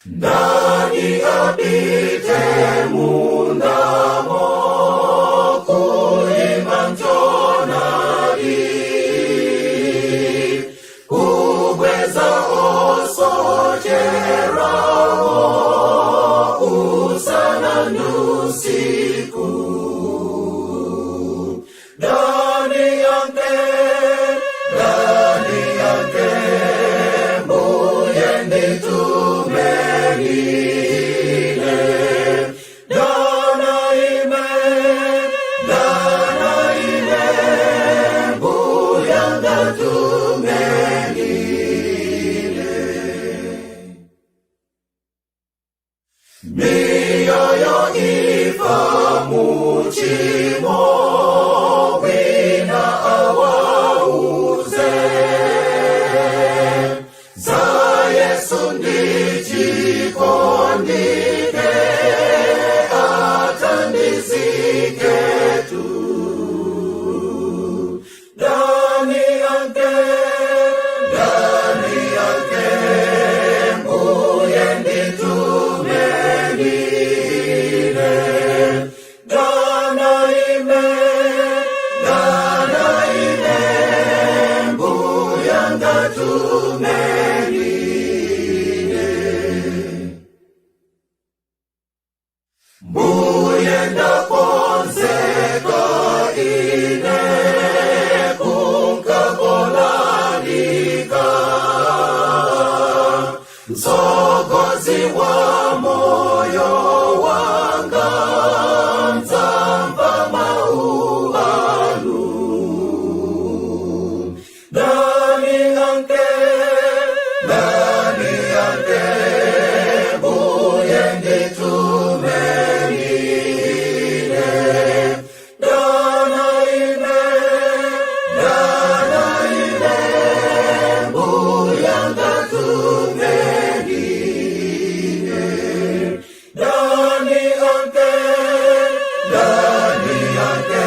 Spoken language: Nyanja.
Nani apite mundamo kulimanjonari kugweza osocherao usana nusiku Nani yake mbuyendi tumelile Dana ime mbuyanga tumelile Mioyo ifamuchimo Kondike atandizike tu Dani yake mbuyendi tumelile Dana ime mbuyanga tumelile Mbuyenda konseka ine kunkakolalika Msogozi wa moyo wanga Nzamba maualu Nani yake Mbuyendi tumelile Dana ime mbuyanga tumelile Dani yake